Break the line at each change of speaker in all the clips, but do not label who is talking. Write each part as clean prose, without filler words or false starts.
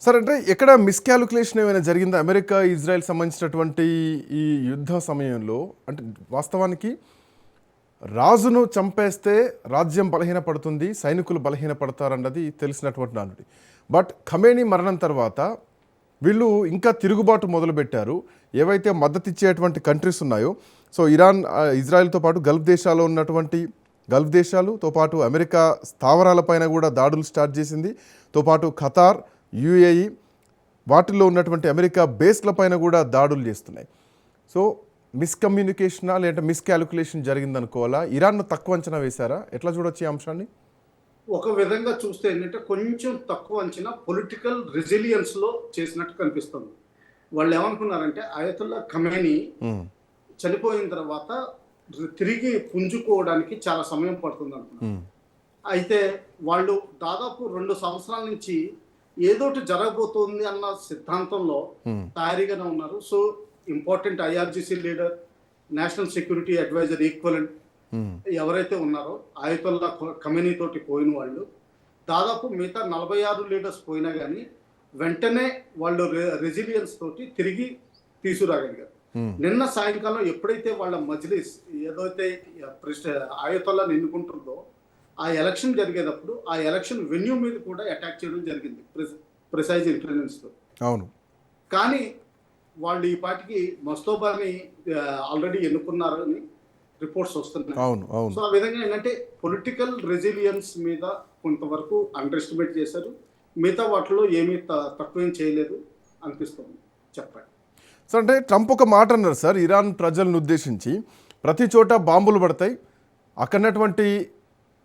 Sir అంటే ఎక్కడ miscalculation ఏమైనా జరిగిందా? అమెరికా, ఇజ్రాయెల్ సంబంధించినటువంటి ఈ యుద్ధ సమయంలో అంటే వాస్తవానికి రాజును చంపేస్తే రాజ్యం బలహీనపడుతుంది, సైనికులు బలహీనపడతారన్నది తెలిసినటువంటి నానుడి. బట్ ఖమేనీ మరణం తర్వాత వీళ్ళు ఇంకా తిరుగుబాటు మొదలుపెట్టారు. ఏవైతే మద్దతిచ్చేటువంటి కంట్రీస్ ఉన్నాయో, సో ఇరాన్, ఇజ్రాయెల్‌తో పాటు గల్ఫ్ దేశాల్లో ఉన్నటువంటి గల్ఫ్ దేశాలుతో పాటు అమెరికా స్థావరాలపైన కూడా దాడులు స్టార్ట్ చేసింది. తో పాటు ఖతార్, యూఏఈ వాటిల్లో ఉన్నటువంటి అమెరికా బేస్ల పైన కూడా దాడులు చేస్తున్నాయి. సో మిస్కమ్యూనికేషనా లేదంటే మిస్కాలిక్యులేషన్ జరిగిందనుకోవాలా? ఇరాన్ను తక్కువ అంచనా వేశారా? ఎట్లా చూడొచ్చు ఈ అంశాన్ని?
ఒక విధంగా చూస్తే ఏంటంటే కొంచెం తక్కువ అంచనా పొలిటికల్ రెసిలియన్స్‌లో చేసినట్టు కనిపిస్తుంది. వాళ్ళేమనుకున్నారంటే అయతుల్లా ఖమేనీ
హ్మ్.
చనిపోయిన తర్వాత తిరిగి పుంజుకోవడానికి చాలా సమయం పడుతుందనుకున్నారు.
హ్మ్.
అయితే వాళ్ళు దాదాపు 2 సంవత్సరాల నుంచి ఏదోటి జరగబోతోంది అన్న సిద్ధాంతంలో
హ్మ్.
తయారీగానే ఉన్నారు. So, important IRGC leader, national security advisor equivalent
hmm.
ఎవరైతే ఉన్నారో ఆయతుల్లా ఖమేనీ తోటి పోయిన వాళ్ళు దాదాపు మిగతా 46 లీడర్స్ పోయినా కానీ వెంటనే వాళ్ళు రెసిలియన్స్ తోటి తిరిగి తీసుకురాగలిగారు.
హ్మ్.
నిన్న సాయంకాలం ఎప్పుడైతే వాళ్ళ మజ్లిస్ ఏదైతే ఆయతుల్లాని ఎన్నుకుంటుందో ఆ ఎలక్షన్ జరిగేటప్పుడు ఆ ఎలక్షన్ వెన్యూ మీద కూడా అటాక్ చేయడం జరిగింది ప్రిసైజ్ ఇంటెలిజెన్స్ తో.
అవును.
కానీ వాళ్ళు ఈ పాటికి మస్తోబాని ఆల్రెడీ ఎన్నుకున్నారు అని రిపోర్ట్స్ వస్తున్నాయి.
అవును. అవును.
సో ఆ విధంగా ఏంటంటే పొలిటికల్ రెసిలియన్స్ మీద కొంతవరకు అండర్ ఎస్టిమేట్ చేశారు. మిగతా వాటిలో ఏమీ తక్కువేం చేయలేదు అనిపిస్తుంది. చెప్పండి.
సో అంటే ట్రంప్ ఒక మాట అన్నారు సార్, ఇరాన్ ప్రజలను ఉద్దేశించి ప్రతి చోట బాంబులు పడతాయి, అక్కడటువంటి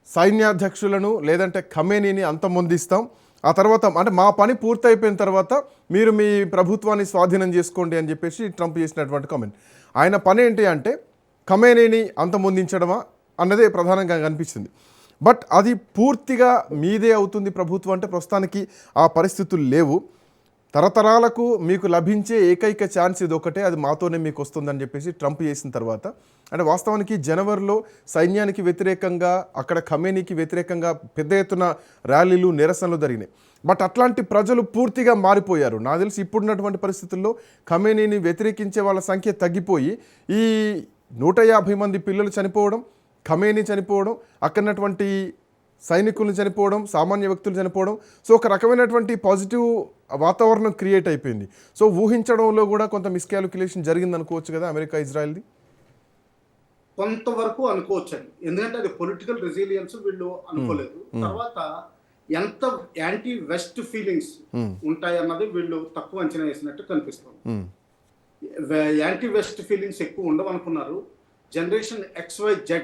సైన్యాధ్యక్షులను లేదంటే ఖమేనీని అంతమొందిస్తాం, ఆ తర్వాత అంటే మా పని పూర్తయిపోయిన తర్వాత మీరు మీ ప్రభుత్వాన్ని స్వాధీనం చేసుకోండి అని చెప్పేసి ట్రంప్ చేసినటువంటి కామెంట్. ఆయన పని ఏంటి అంటే ఖమేనీని అంతమొందించడమా అన్నదే ప్రధానంగా కనిపిస్తుంది. బట్ అది పూర్తిగా మీదే అవుతుంది ప్రభుత్వం అంటే ప్రస్తుతానికి ఆ పరిస్థితులు లేవు. తరతరాలకు మీకు లభించే ఏకైక ఛాన్స్ ఇది ఒకటే, అది మాతోనే మీకు వస్తుందని చెప్పేసి ట్రంప్ చేసిన తర్వాత అంటే వాస్తవానికి జనవరిలో సైన్యానికి వ్యతిరేకంగా అక్కడ ఖమేనీకి వ్యతిరేకంగా పెద్ద ఎత్తున ర్యాలీలు, నిరసనలు జరిగినాయి. బట్ అట్లాంటి ప్రజలు పూర్తిగా మారిపోయారు. నాకు తెలిసి ఇప్పుడున్నటువంటి పరిస్థితుల్లో ఖమేనీని వ్యతిరేకించే వాళ్ళ సంఖ్య తగ్గిపోయి ఈ 150 మంది పిల్లలు చనిపోవడం, ఖమేనీ చనిపోవడం, అక్కడటువంటి సైనికులు చనిపోవడం, సామాన్య వ్యక్తులు చనిపోవడం, సో ఒక రకమైనటువంటి పాజిటివ్ వాతావరణం క్రియేట్ అయిపోయింది. సో ఊహించడంలో కూడా కొంత మిస్కాలిక్యులేషన్ జరిగింది అనుకోవచ్చు కదా అమెరికా, ఇజ్రాయెల్ది?
కొంతవరకు అనుకోవచ్చండి. ఎందుకంటే అది పొలిటికల్ రెసిలియన్స్ వీళ్ళు అనుకోలేదు. తర్వాత ఎంత యాంటీ వెస్ట్ ఫీలింగ్స్ ఉంటాయన్నది వీళ్ళు తక్కువ అంచనా వేసినట్టు కనిపిస్తుంది. యాంటీ వెస్ట్ ఫీలింగ్స్ ఎక్కువ ఉండవనుకున్నారు. జనరేషన్ XYZ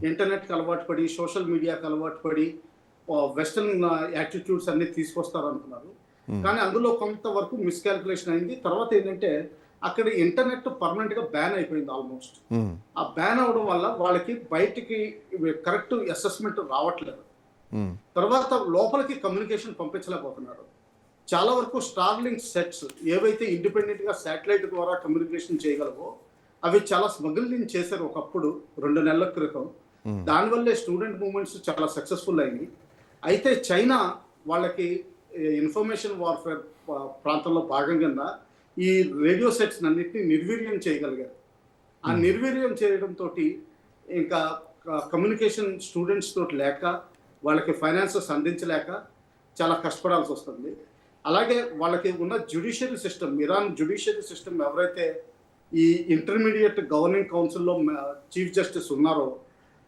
ఇంటర్నెట్కి అలవాటు పడి, సోషల్ మీడియాకి అలవాటు పడి వెస్టర్న్ యాటిట్యూడ్స్ అన్ని తీసుకొస్తారు అనుకున్నారు. కానీ అందులో కొంతవరకు మిస్కాల్కులేషన్ అయింది. తర్వాత ఏంటంటే అక్కడ ఇంటర్నెట్ పర్మనెంట్ గా బ్యాన్ అయిపోయింది ఆల్మోస్ట్. ఆ బ్యాన్ అవడం వల్ల వాళ్ళకి బయటికి కరెక్ట్ అసెస్మెంట్ రావట్లేదు. తర్వాత లోపలికి కమ్యూనికేషన్ పంపించలేకపోతున్నారు. చాలా వరకు స్టార్లింక్ సెట్స్ ఏవైతే ఇండిపెండెంట్ గా శాటిలైట్ ద్వారా కమ్యూనికేషన్ చేయగలవో అవి చాలా స్మగ్లింగ్ చేశారు ఒకప్పుడు 2 నెలల క్రితం. దానివల్లే స్టూడెంట్ మూవ్మెంట్స్ చాలా సక్సెస్ఫుల్ అయింది. అయితే చైనా వాళ్ళకి ఇన్ఫర్మేషన్ వార్ఫేర్ ప్రాంతంలో భాగంగా ఈ రేడియో సెట్స్ అన్నింటినీ నిర్వీర్యం చేయగలిగారు. ఆ నిర్వీర్యం చేయడంతో ఇంకా కమ్యూనికేషన్ స్టూడెంట్స్ తోటి లేక, వాళ్ళకి ఫైనాన్సెస్ అందించలేక చాలా కష్టపడాల్సి వస్తుంది. అలాగే వాళ్ళకి ఉన్న judiciary system, Iran judiciary system ఎవరైతే ఈ ఇంటర్మీడియట్ గవర్నింగ్ కౌన్సిల్లో చీఫ్ జస్టిస్ ఉన్నారో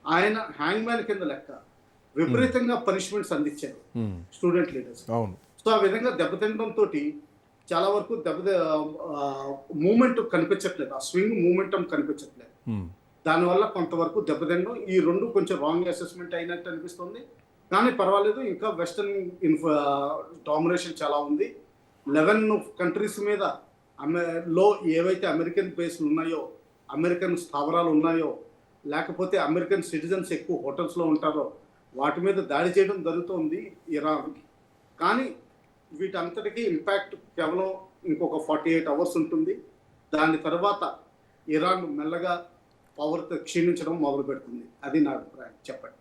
ఆయన హ్యాంగ్ మ్యాన్ కింద లెక్క విపరీతంగా పనిష్మెంట్స్ అందించారు స్టూడెంట్ లీడర్స్. సో ఆ విధంగా దెబ్బతినడంతో చాలా వరకు మూమెంట్ కనిపించట్లేదు, ఆ స్వింగ్ మూమెంటం కనిపించట్లేదు. దానివల్ల కొంతవరకు దెబ్బతినడం, ఈ రెండు కొంచెం రాంగ్ అసెస్మెంట్ అయినట్టు అనిపిస్తుంది. కానీ పర్వాలేదు, ఇంకా వెస్టర్న్ డామినేషన్ చాలా ఉంది. 11 కంట్రీస్ మీద లో ఏవైతే అమెరికన్ బేస్లు ఉన్నాయో, అమెరికన్ స్థావరాలు ఉన్నాయో, లేకపోతే అమెరికన్ సిటిజన్స్ ఎక్కువ హోటల్స్లో ఉంటారో వాటి మీద దాడి చేయడం జరుగుతుంది ఇరాన్. కానీ వీటంతటికీ ఇంపాక్ట్ కేవలం ఇంకొక 48 అవర్స్ ఉంటుంది. దాని తర్వాత ఇరాన్ మెల్లగా పవర్ క్షీణించడం మొదలు పెడుతుంది. అది నా అభిప్రాయం. చెప్పండి.